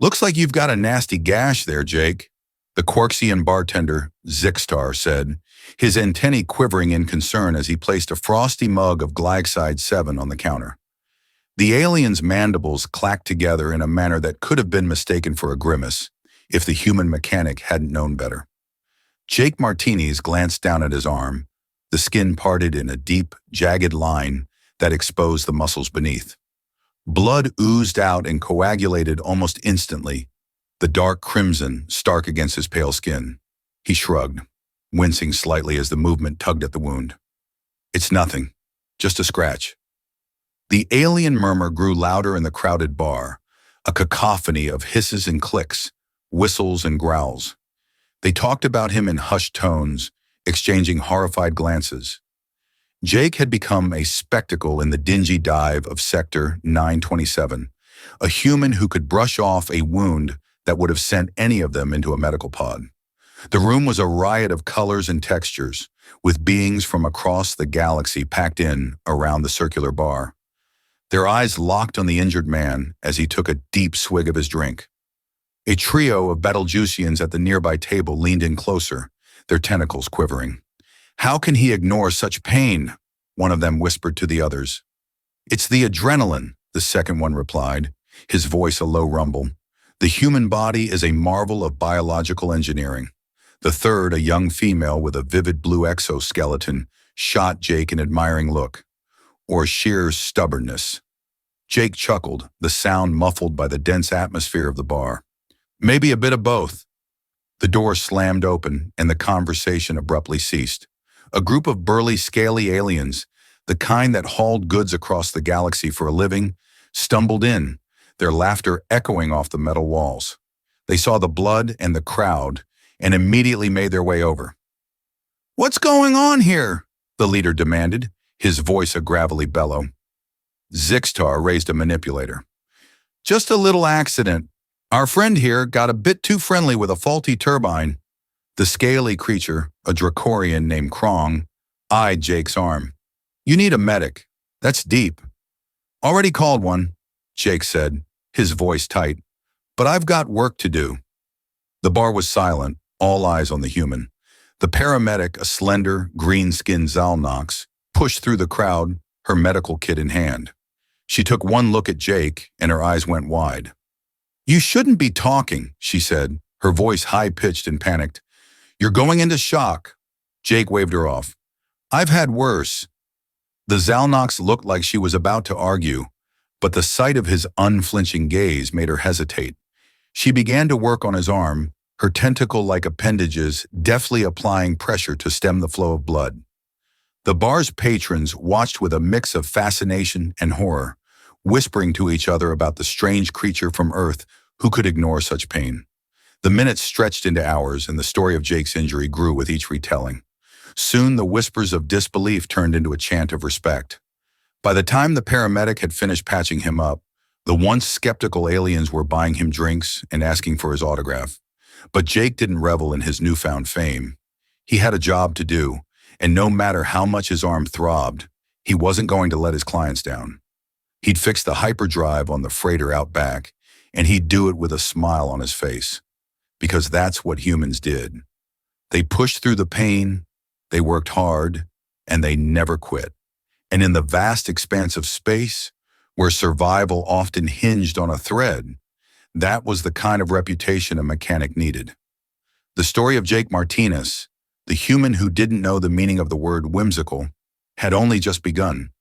Looks like you've got a nasty gash there, Jake, the Quarksian bartender, Zixtar, said, his antennae quivering in concern as he placed a frosty mug of Glycide 7 on the counter. The alien's mandibles clacked together in a manner that could have been mistaken for a grimace if the human mechanic hadn't known better. Jake Martinez glanced down at his arm, the skin parted in a deep, jagged line that exposed the muscles beneath. Blood oozed out and coagulated almost instantly, the dark crimson stark against his pale skin. He shrugged, wincing slightly as the movement tugged at the wound. "It's nothing, just a scratch." The alien murmur grew louder in the crowded bar, a cacophony of hisses and clicks, whistles and growls. They talked about him in hushed tones, exchanging horrified glances. Jake had become a spectacle in the dingy dive of Sector 927, a human who could brush off a wound that would have sent any of them into a medical pod. The room was a riot of colors and textures, with beings from across the galaxy packed in around the circular bar. Their eyes locked on the injured man as he took a deep swig of his drink. A trio of Betelgeusians at the nearby table leaned in closer, their tentacles quivering. "How can he ignore such pain?" one of them whispered to the others. "It's the adrenaline," the second one replied, his voice a low rumble. "The human body is a marvel of biological engineering." The third, a young female with a vivid blue exoskeleton, shot Jake an admiring look. Or sheer stubbornness. Jake chuckled, the sound muffled by the dense atmosphere of the bar. "Maybe a bit of both." The door slammed open, and the conversation abruptly ceased. A group of burly, scaly aliens, the kind that hauled goods across the galaxy for a living, stumbled in, their laughter echoing off the metal walls. They saw the blood and the crowd, and immediately made their way over. "What's going on here?" the leader demanded, his voice a gravelly bellow. Zixtar raised a manipulator. "Just a little accident. Our friend here got a bit too friendly with a faulty turbine." The scaly creature, a Dracorian named Krong, eyed Jake's arm. "You need a medic. That's deep." "Already called one," Jake said, his voice tight. "But I've got work to do." The bar was silent, all eyes on the human. The paramedic, a slender, green-skinned Zalnox, pushed through the crowd, her medical kit in hand. She took one look at Jake, and her eyes went wide. "You shouldn't be talking," she said, her voice high-pitched and panicked. "You're going into shock." Jake waved her off. "I've had worse." The Zalnox looked like she was about to argue, but the sight of his unflinching gaze made her hesitate. She began to work on his arm, her tentacle-like appendages deftly applying pressure to stem the flow of blood. The bar's patrons watched with a mix of fascination and horror, whispering to each other about the strange creature from Earth who could ignore such pain. The minutes stretched into hours, and the story of Jake's injury grew with each retelling. Soon the whispers of disbelief turned into a chant of respect. By the time the paramedic had finished patching him up, the once skeptical aliens were buying him drinks and asking for his autograph. But Jake didn't revel in his newfound fame. He had a job to do, and no matter how much his arm throbbed, he wasn't going to let his clients down. He'd fix the hyperdrive on the freighter out back, and he'd do it with a smile on his face. Because that's what humans did. They pushed through the pain, they worked hard, and they never quit. And in the vast expanse of space, where survival often hinged on a thread, that was the kind of reputation a mechanic needed. The story of Jake Martinez, the human who didn't know the meaning of the word whimsical, had only just begun.